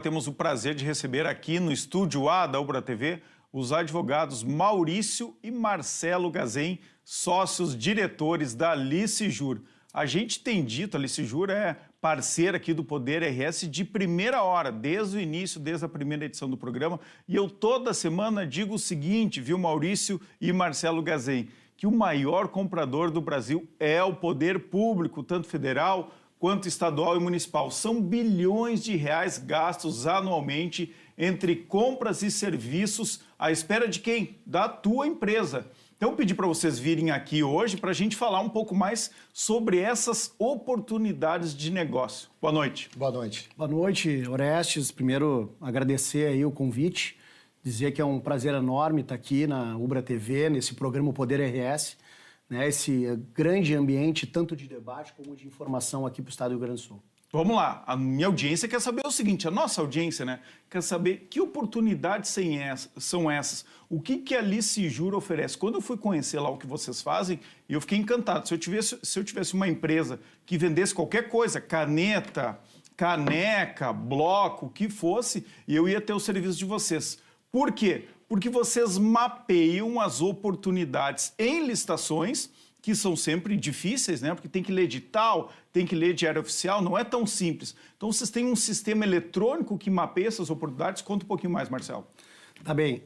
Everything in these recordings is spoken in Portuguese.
Temos o prazer de receber aqui no Estúdio A da Ubra TV os advogados Maurício e Marcelo Gazem, sócios diretores da Licijur. A gente tem dito, a Licijur é parceira aqui do Poder RS de primeira hora, desde o início, desde a primeira edição do programa. E eu toda semana digo o seguinte, viu, Maurício e Marcelo Gazem, que o maior comprador do Brasil é o poder público, tanto federal quanto estadual e municipal. São bilhões de reais gastos anualmente entre compras e serviços à espera de quem? Da tua empresa. Então, eu pedi para vocês virem aqui hoje para a gente falar um pouco mais sobre essas oportunidades de negócio. Boa noite. Boa noite. Boa noite, Orestes. Primeiro, agradecer aí o convite, dizer que é um prazer enorme estar aqui na Ubra TV, nesse programa Poder RS, né, esse grande ambiente, tanto de debate como de informação aqui para o estado do Rio Grande do Sul. Vamos lá, a minha audiência quer saber o seguinte, a nossa audiência, né, quer saber que oportunidades são essas, o que a Licijur oferece. Quando eu fui conhecer lá o que vocês fazem, eu fiquei encantado. Se eu tivesse uma empresa que vendesse qualquer coisa, caneta, caneca, bloco, o que fosse, eu ia ter o serviço de vocês. Por quê? Porque vocês mapeiam as oportunidades em licitações, que são sempre difíceis, né? Porque tem que ler edital, tem que ler diário oficial, não é tão simples. Então, vocês têm um sistema eletrônico que mapeia essas oportunidades. Conta um pouquinho mais, Marcelo. Tá bem.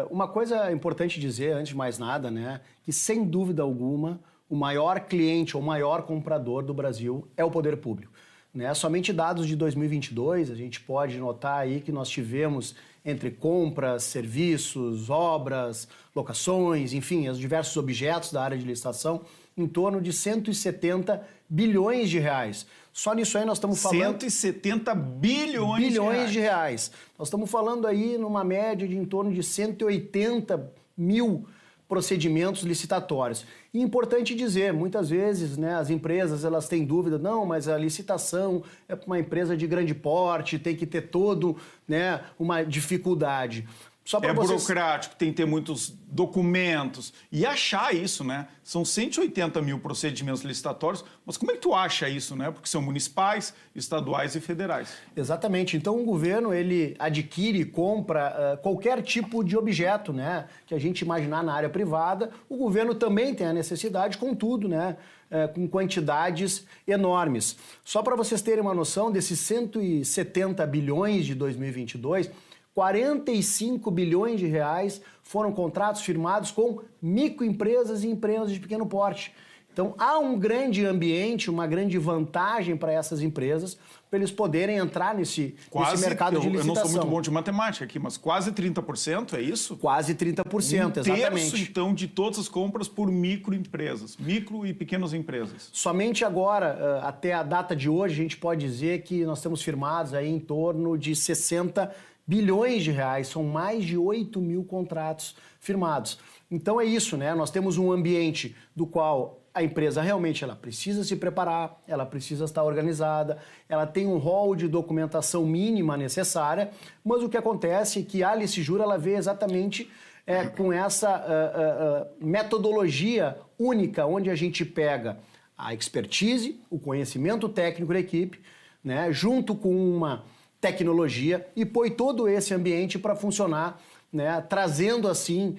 Uma coisa importante dizer, antes de mais nada, né? Que, sem dúvida alguma, o maior cliente ou maior comprador do Brasil é o poder público. Né? Somente dados de 2022, a gente pode notar aí que nós tivemos entre compras, serviços, obras, locações, enfim, os diversos objetos da área de licitação, em torno de 170 bilhões de reais. Só nisso aí nós estamos falando... 170 bilhões de reais. Nós estamos falando aí numa média de em torno de 180 mil procedimentos licitatórios. E importante dizer, muitas vezes, né, as empresas elas têm dúvida, não, mas a licitação é para uma empresa de grande porte, tem que ter todo, né, uma dificuldade. Só é burocrático, tem que ter muitos documentos. E achar isso, né? São 180 mil procedimentos licitatórios, mas como é que tu acha isso, né? Porque são municipais, estaduais e federais. Exatamente. Então, o governo, ele adquire, compra qualquer tipo de objeto, né? Que a gente imaginar na área privada. O governo também tem a necessidade, contudo, né? Com quantidades enormes. Só para vocês terem uma noção, desses 170 bilhões de 2022... 45 bilhões de reais foram contratos firmados com microempresas e empresas de pequeno porte. Então, há um grande ambiente, uma grande vantagem para essas empresas, para eles poderem entrar nesse mercado de licitação. Eu não sou muito bom de matemática aqui, mas quase 30%, é isso? Quase 30%, exatamente. Um terço, então, de todas as compras por microempresas, micro e pequenas empresas. Somente agora, até a data de hoje, a gente pode dizer que nós temos firmados aí em torno de 60 bilhões de reais, são mais de 8 mil contratos firmados. Então é isso, né? Nós temos um ambiente do qual a empresa realmente ela precisa se preparar, ela precisa estar organizada, ela tem um rol de documentação mínima necessária, mas o que acontece é que a Licijur ela vê exatamente com essa metodologia única, onde a gente pega a expertise, o conhecimento técnico da equipe, né, junto com uma tecnologia e põe todo esse ambiente para funcionar, né, trazendo assim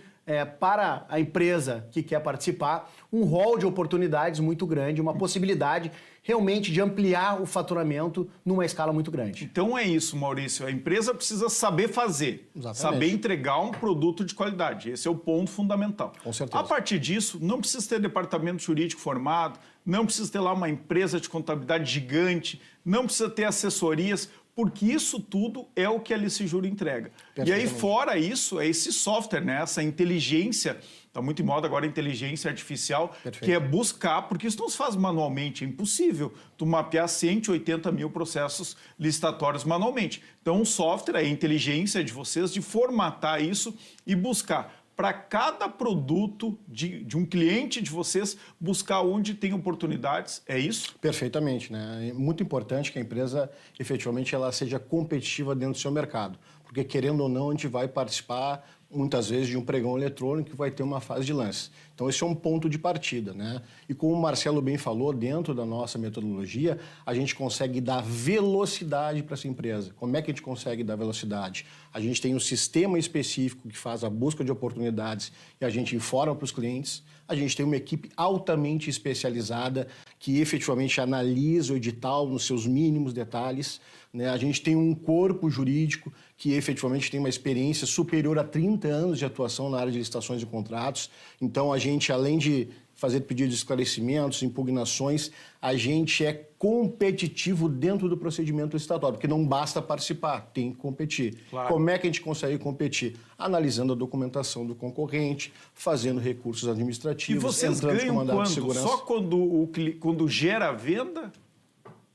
para a empresa que quer participar um rol de oportunidades muito grande, uma possibilidade realmente de ampliar o faturamento numa escala muito grande. Então é isso, Maurício, a empresa precisa saber fazer, saber entregar um produto de qualidade, esse é o ponto fundamental. Com certeza. A partir disso, não precisa ter departamento jurídico formado, não precisa ter lá uma empresa de contabilidade gigante, não precisa ter assessorias, porque isso tudo é o que a Licijur entrega. E aí, fora isso, é esse software, né? Essa inteligência, está muito em moda agora a inteligência artificial, que é buscar, porque isso não se faz manualmente, é impossível tu mapear 180 mil processos licitatórios manualmente. Então, o software é a inteligência de vocês de formatar isso e buscar para cada produto de um cliente de vocês, buscar onde tem oportunidades, é isso? Perfeitamente, né? É muito importante que a empresa, efetivamente, ela seja competitiva dentro do seu mercado, porque, querendo ou não, a gente vai participar muitas vezes de um pregão eletrônico que vai ter uma fase de lance. Então, esse é um ponto de partida, né? E como o Marcelo bem falou, dentro da nossa metodologia, a gente consegue dar velocidade para essa empresa. Como é que a gente consegue dar velocidade? A gente tem um sistema específico que faz a busca de oportunidades e a gente informa para os clientes. A gente tem uma equipe altamente especializada que efetivamente analisa o edital nos seus mínimos detalhes, né? A gente tem um corpo jurídico que efetivamente tem uma experiência superior a 30 anos de atuação na área de licitações e contratos. Então, a gente, além de fazer pedidos de esclarecimentos, impugnações, a gente é competitivo dentro do procedimento licitatório, porque não basta participar, tem que competir. Claro. Como é que a gente consegue competir? Analisando a documentação do concorrente, fazendo recursos E administrativos, vocês entrando com ganham mandado de quando? segurança. Só quando gera a venda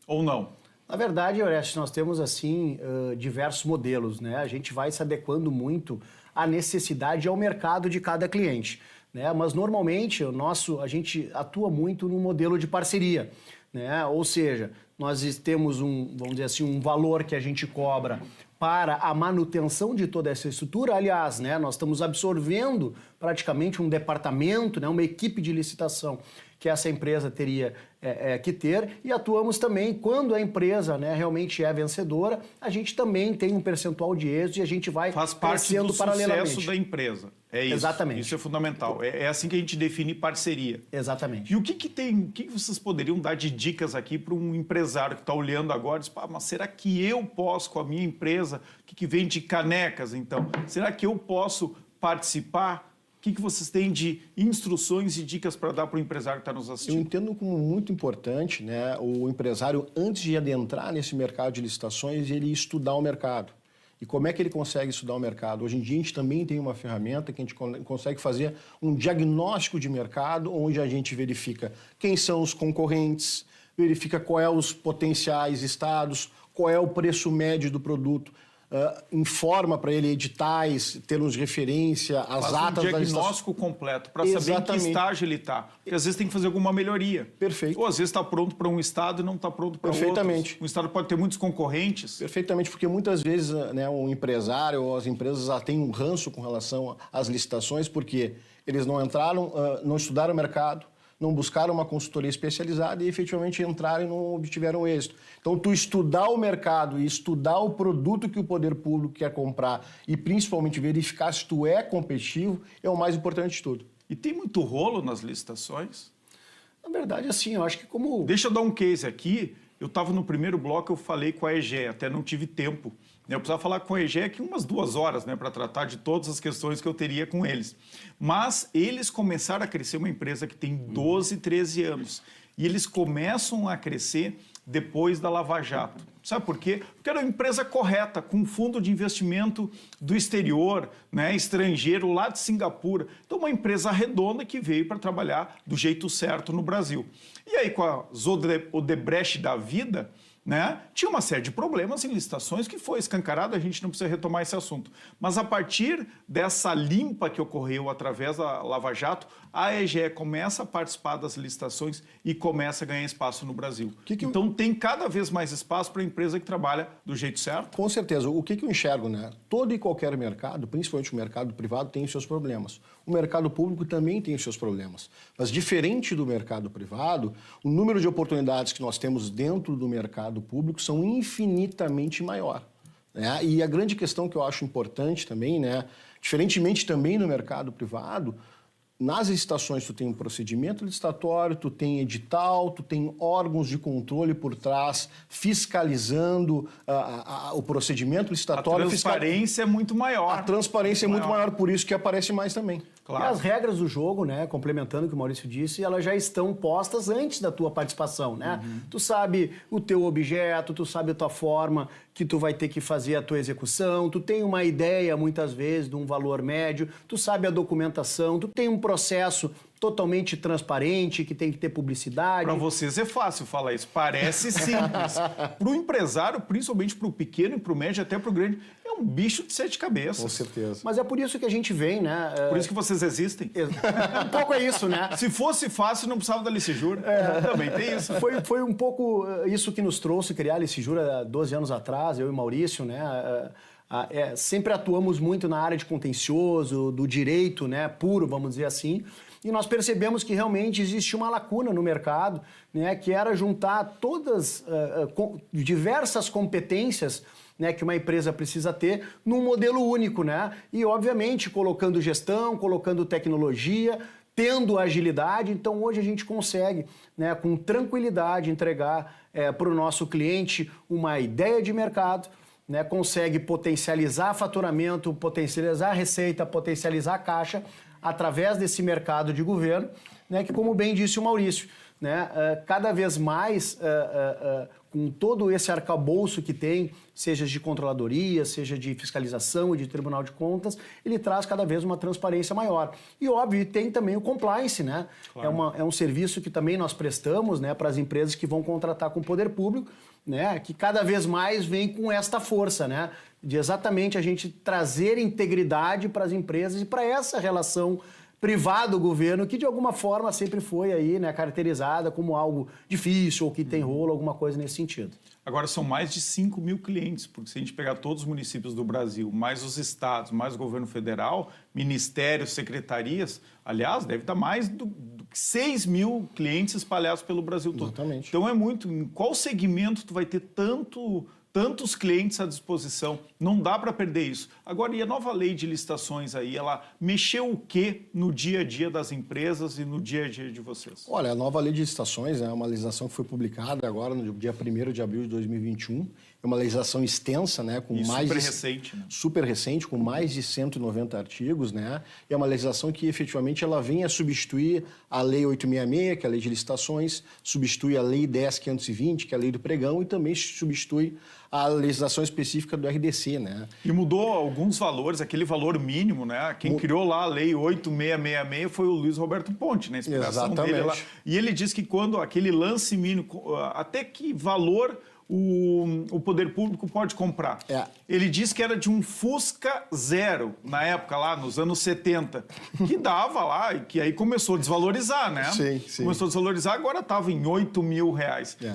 ou não? Na verdade, Orestes, nós temos assim diversos modelos, né? A gente vai se adequando muito à necessidade e ao mercado de cada cliente, né? Mas normalmente a gente atua muito no modelo de parceria, né? Ou seja, nós temos vamos dizer assim, um valor que a gente cobra para a manutenção de toda essa estrutura. Aliás, né, nós estamos absorvendo praticamente um departamento, né, uma equipe de licitação que essa empresa teria que ter, e atuamos também quando a empresa, né, realmente é vencedora, a gente também tem um percentual de êxito e a gente vai Faz parte crescendo do paralelamente. sucesso da empresa. É isso. Exatamente. Isso é fundamental. É assim que a gente define parceria. Exatamente. E o que vocês poderiam dar de dicas aqui para um empresário que está olhando agora e diz, mas será que eu posso, com a minha empresa, que vende canecas, então, será que eu posso participar? O que vocês têm de instruções e dicas para dar para o empresário que está nos Eu assistindo? entendo como muito importante, né, o empresário, antes de adentrar nesse mercado de licitações, ele estudar o mercado. E como é que ele consegue estudar o mercado? Hoje em dia, a gente também tem uma ferramenta que a gente consegue fazer um diagnóstico de mercado, onde a gente verifica quem são os concorrentes, verifica qual é os potenciais estados, qual é o preço médio do produto, informa para ele editais, termos de referência, as Faz atas um da licitação. diagnóstico completo para saber em que Exatamente. estágio ele está. Porque às vezes tem que fazer alguma melhoria. Perfeito. Ou às vezes está pronto para um estado e não está pronto para outro. Perfeitamente. Um estado pode ter muitos concorrentes. Perfeitamente, porque muitas vezes, né, um empresário ou as empresas têm um ranço com relação às licitações, porque eles não entraram, não estudaram o mercado, não buscaram uma consultoria especializada e efetivamente entraram e não obtiveram êxito. Então, tu estudar o mercado e estudar o produto que o poder público quer comprar e principalmente verificar se tu é competitivo é o mais importante de tudo. E tem muito rolo nas licitações. Na verdade, assim, eu acho que como... Deixa eu dar um case aqui. Eu estava no primeiro bloco, eu falei com a EGE, até não tive tempo. Eu precisava falar com a EGE aqui umas 2 horas, né, para tratar de todas as questões que eu teria com eles. Mas eles começaram a crescer, uma empresa que tem 12, 13 anos. E eles começam a crescer depois da Lava Jato. Sabe por quê? Porque era uma empresa correta, com fundo de investimento do exterior, né, estrangeiro, lá de Singapura. Então, uma empresa redonda que veio para trabalhar do jeito certo no Brasil. E aí, com a Odebrecht da vida, né, tinha uma série de problemas em licitações que foi escancarado, a gente não precisa retomar esse assunto. Mas a partir dessa limpa que ocorreu através da Lava Jato, a EGE começa a participar das licitações e começa a ganhar espaço no Brasil. Então tem cada vez mais espaço para a empresa que trabalha do jeito certo. Com certeza. O que eu enxergo, né? Todo e qualquer mercado, principalmente o mercado privado, tem os seus problemas. O mercado público também tem os seus problemas. Mas diferente do mercado privado, o número de oportunidades que nós temos dentro do mercado público são infinitamente maior, né? E a grande questão que eu acho importante também, né? Diferentemente também no mercado privado, nas licitações tu tem um procedimento licitatório, tu tem edital, tu tem órgãos de controle por trás fiscalizando o procedimento licitatório. A transparência é muito maior. A transparência é muito maior, por isso que aparece mais também. Claro. E as regras do jogo, né, complementando o que o Maurício disse, elas já estão postas antes da tua participação, né? Tu sabe o teu objeto, tu sabe a tua forma que tu vai ter que fazer a tua execução, tu tem uma ideia, muitas vezes, de um valor médio, tu sabe a documentação, tu tem um processo totalmente transparente, que tem que ter publicidade. Para vocês é fácil falar isso, parece simples. Para o empresário, principalmente para o pequeno e para o médio, até para o grande, é um bicho de 7 cabeças. Com certeza. Mas é por isso que a gente vem, né? Por isso que vocês existem. Um pouco é isso, né? Se fosse fácil, não precisava da Licejur. Também tem isso. Foi um pouco isso que nos trouxe criar a Licejur há 12 anos atrás, eu e Maurício, né? sempre atuamos muito na área de contencioso, do direito, né, puro, vamos dizer assim, e nós percebemos que realmente existe uma lacuna no mercado, né, que era juntar todas diversas competências, né, que uma empresa precisa ter num modelo único, né? E, obviamente, colocando gestão, colocando tecnologia, tendo agilidade. Então, hoje a gente consegue, né, com tranquilidade, entregar para o nosso cliente uma ideia de mercado, né, consegue potencializar faturamento, potencializar a receita, potencializar a caixa através desse mercado de governo, né, que, como bem disse o Maurício, né, cada vez mais, com todo esse arcabouço que tem, seja de controladoria, seja de fiscalização e de Tribunal de Contas, ele traz cada vez uma transparência maior. E, óbvio, tem também o compliance, né? Claro. É um serviço que também nós prestamos, né, para as empresas que vão contratar com o poder público, né, que cada vez mais vem com esta força, né, de exatamente a gente trazer integridade para as empresas e para essa relação privado-governo, que de alguma forma sempre foi aí, né, caracterizada como algo difícil ou que tem rolo, alguma coisa nesse sentido. Agora, são mais de 5 mil clientes, porque se a gente pegar todos os municípios do Brasil, mais os estados, mais o governo federal, ministérios, secretarias, aliás, deve estar mais do 6 mil clientes espalhados pelo Brasil todo. Exatamente. Então, é muito... Em qual segmento tu vai ter tantos clientes à disposição? Não dá para perder isso. Agora, e a nova lei de licitações aí, ela mexeu o quê no dia a dia das empresas e no dia a dia de vocês? Olha, a nova lei de licitações é uma legislação que foi publicada agora no dia 1º de abril de 2021. É uma legislação extensa, né, com mais super recente, né? Super recente, com mais de 190 artigos, né? E é uma legislação que efetivamente ela vem a substituir a Lei 866, que é a Lei de Licitações, substitui a Lei 10.520, que é a Lei do Pregão, e também substitui a legislação específica do RDC, né? E mudou alguns valores, aquele valor mínimo, né? Quem criou lá a Lei 8666 foi o Luiz Roberto Ponte, né? A inspiração dele lá. E ele diz que quando aquele lance mínimo, até que valor o poder público pode comprar. Ele disse que era de um Fusca Zero, na época lá, nos anos 70, que dava lá, e que aí começou a desvalorizar, né? Sim, sim. Começou a desvalorizar, agora estava em R$8 mil.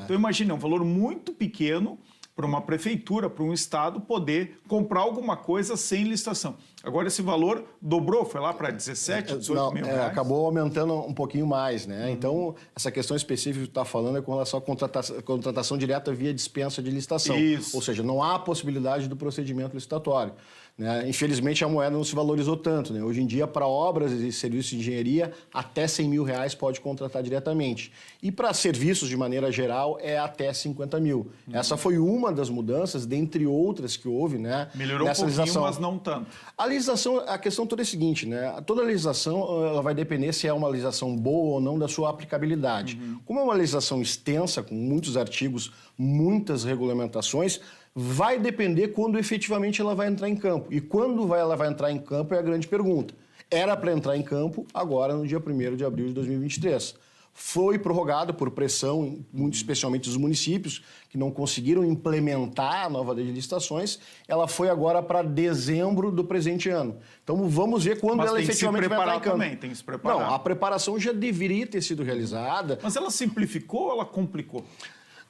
Então imagina, um valor muito pequeno para uma prefeitura, para um estado poder comprar alguma coisa sem licitação. Agora esse valor dobrou, foi lá para 17, 18 mil reais? Acabou aumentando um pouquinho mais, né? Então, essa questão específica que tu está falando é com relação à contratação direta via dispensa de licitação. Isso. Ou seja, não há possibilidade do procedimento licitatório, né? Infelizmente, a moeda não se valorizou tanto, né? Hoje em dia, para obras e serviços de engenharia, até R$100 mil pode contratar diretamente. E para serviços, de maneira geral, é até 50 mil. Essa foi uma das mudanças, dentre outras que houve, né? Melhorou um pouquinho, mas não tanto. A legislação, a questão toda é a seguinte, né? Toda legislação ela vai depender se é uma legislação boa ou não da sua aplicabilidade. Como é uma legislação extensa, com muitos artigos, muitas regulamentações, vai depender quando efetivamente ela vai entrar em campo. E quando ela vai entrar em campo é a grande pergunta. Era para entrar em campo agora, no dia 1º de abril de 2023. Foi prorrogado por pressão, muito especialmente dos municípios, que não conseguiram implementar a nova lei de licitações. Ela foi agora para dezembro do presente ano. Então, vamos ver quando ela efetivamente vai entrar em campo. Também, tem que se preparar. Não, a preparação já deveria ter sido realizada. Mas ela simplificou ou ela complicou?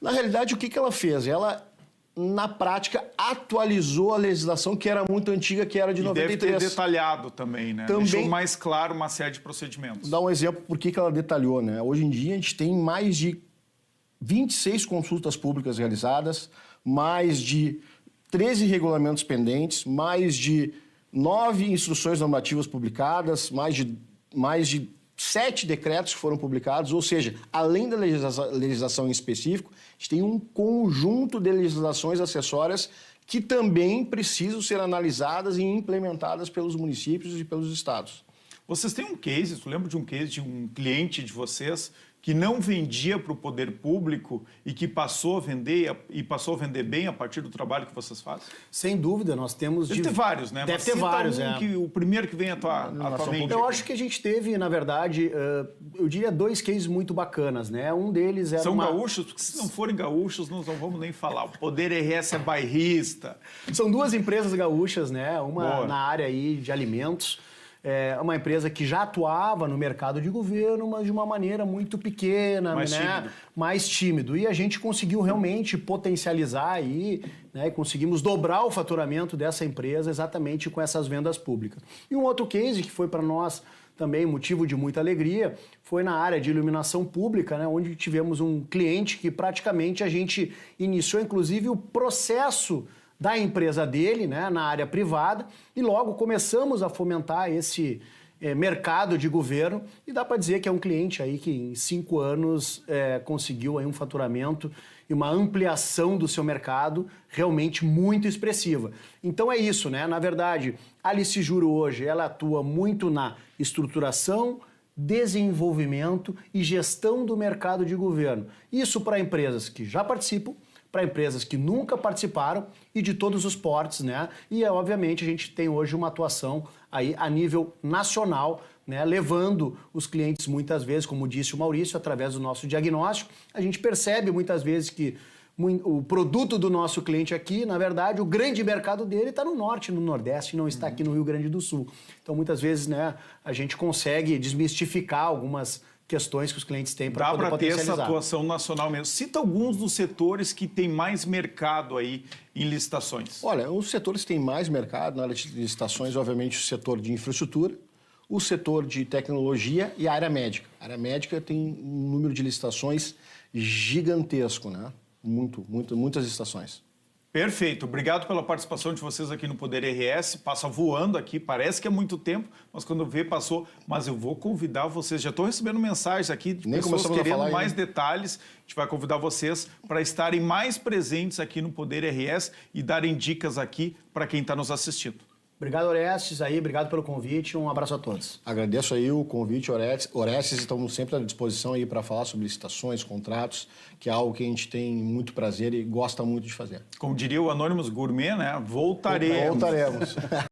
Na realidade, o que ela fez? Ela, na prática, atualizou a legislação que era muito antiga, que era de 93. Deve ter detalhado também, né? Também... Deixou mais claro uma série de procedimentos. Vou dar um exemplo por que ela detalhou, né? Hoje em dia, a gente tem mais de 26 consultas públicas realizadas, mais de 13 regulamentos pendentes, mais de 9 instruções normativas publicadas, mais de 7 decretos que foram publicados, ou seja, além da legislação em específico, a gente tem um conjunto de legislações acessórias que também precisam ser analisadas e implementadas pelos municípios e pelos estados. Vocês têm um case, tu lembra de um case de um cliente de vocês que não vendia para o poder público e que passou a vender e passou a vender bem a partir do trabalho que vocês fazem? Sem dúvida, nós temos... Deve ter vários, né? Deve ter vários, o primeiro que vem atualmente. Eu acho que a gente teve, na verdade, eu diria 2 cases muito bacanas, né? Um deles era São gaúchos? Porque se não forem gaúchos, nós não vamos nem falar. O Poder RS é bairrista. São 2 empresas gaúchas, né? Uma Boa. na área aí de alimentos. É uma empresa que já atuava no mercado de governo, mas de uma maneira muito pequena, Mais né? tímido. Mais tímido. E a gente conseguiu realmente potencializar aí, né? E conseguimos dobrar o faturamento dessa empresa exatamente com essas vendas públicas. E um outro case que foi para nós também motivo de muita alegria foi na área de iluminação pública, né? Onde tivemos um cliente que praticamente a gente iniciou, inclusive, o processo da empresa dele, né, na área privada, e logo começamos a fomentar esse mercado de governo, e dá para dizer que é um cliente aí que em 5 anos conseguiu aí um faturamento e uma ampliação do seu mercado realmente muito expressiva. Então é isso, né? Na verdade, a Licejuro hoje ela atua muito na estruturação, desenvolvimento e gestão do mercado de governo. Isso para empresas que já participam, para empresas que nunca participaram e de todos os portes, né? E obviamente a gente tem hoje uma atuação aí a nível nacional, né? Levando os clientes muitas vezes, como disse o Maurício, através do nosso diagnóstico, a gente percebe muitas vezes que o produto do nosso cliente aqui, na verdade, o grande mercado dele está no norte, no nordeste, não está aqui no Rio Grande do Sul. Então, muitas vezes, né, a gente consegue desmistificar algumas questões que os clientes têm para poder potencializar. Dá para ter essa atuação nacional mesmo. Cita alguns dos setores que tem mais mercado aí em licitações. Olha, os setores que têm mais mercado na área de licitações, obviamente, o setor de infraestrutura, o setor de tecnologia e a área médica. A área médica tem um número de licitações gigantesco, né? Muitas licitações. Perfeito. Obrigado pela participação de vocês aqui no Poder RS. Passa voando aqui, parece que é muito tempo, mas quando vê, passou. Mas eu vou convidar vocês, já estou recebendo mensagens aqui de pessoas querendo mais detalhes. A gente vai convidar vocês para estarem mais presentes aqui no Poder RS e darem dicas aqui para quem está nos assistindo. Obrigado, Orestes, aí, obrigado pelo convite, um abraço a todos. Agradeço aí o convite, Orestes, estamos sempre à disposição aí para falar sobre licitações, contratos, que é algo que a gente tem muito prazer e gosta muito de fazer. Como diria o Anônimos Gourmet, né? Voltaremos.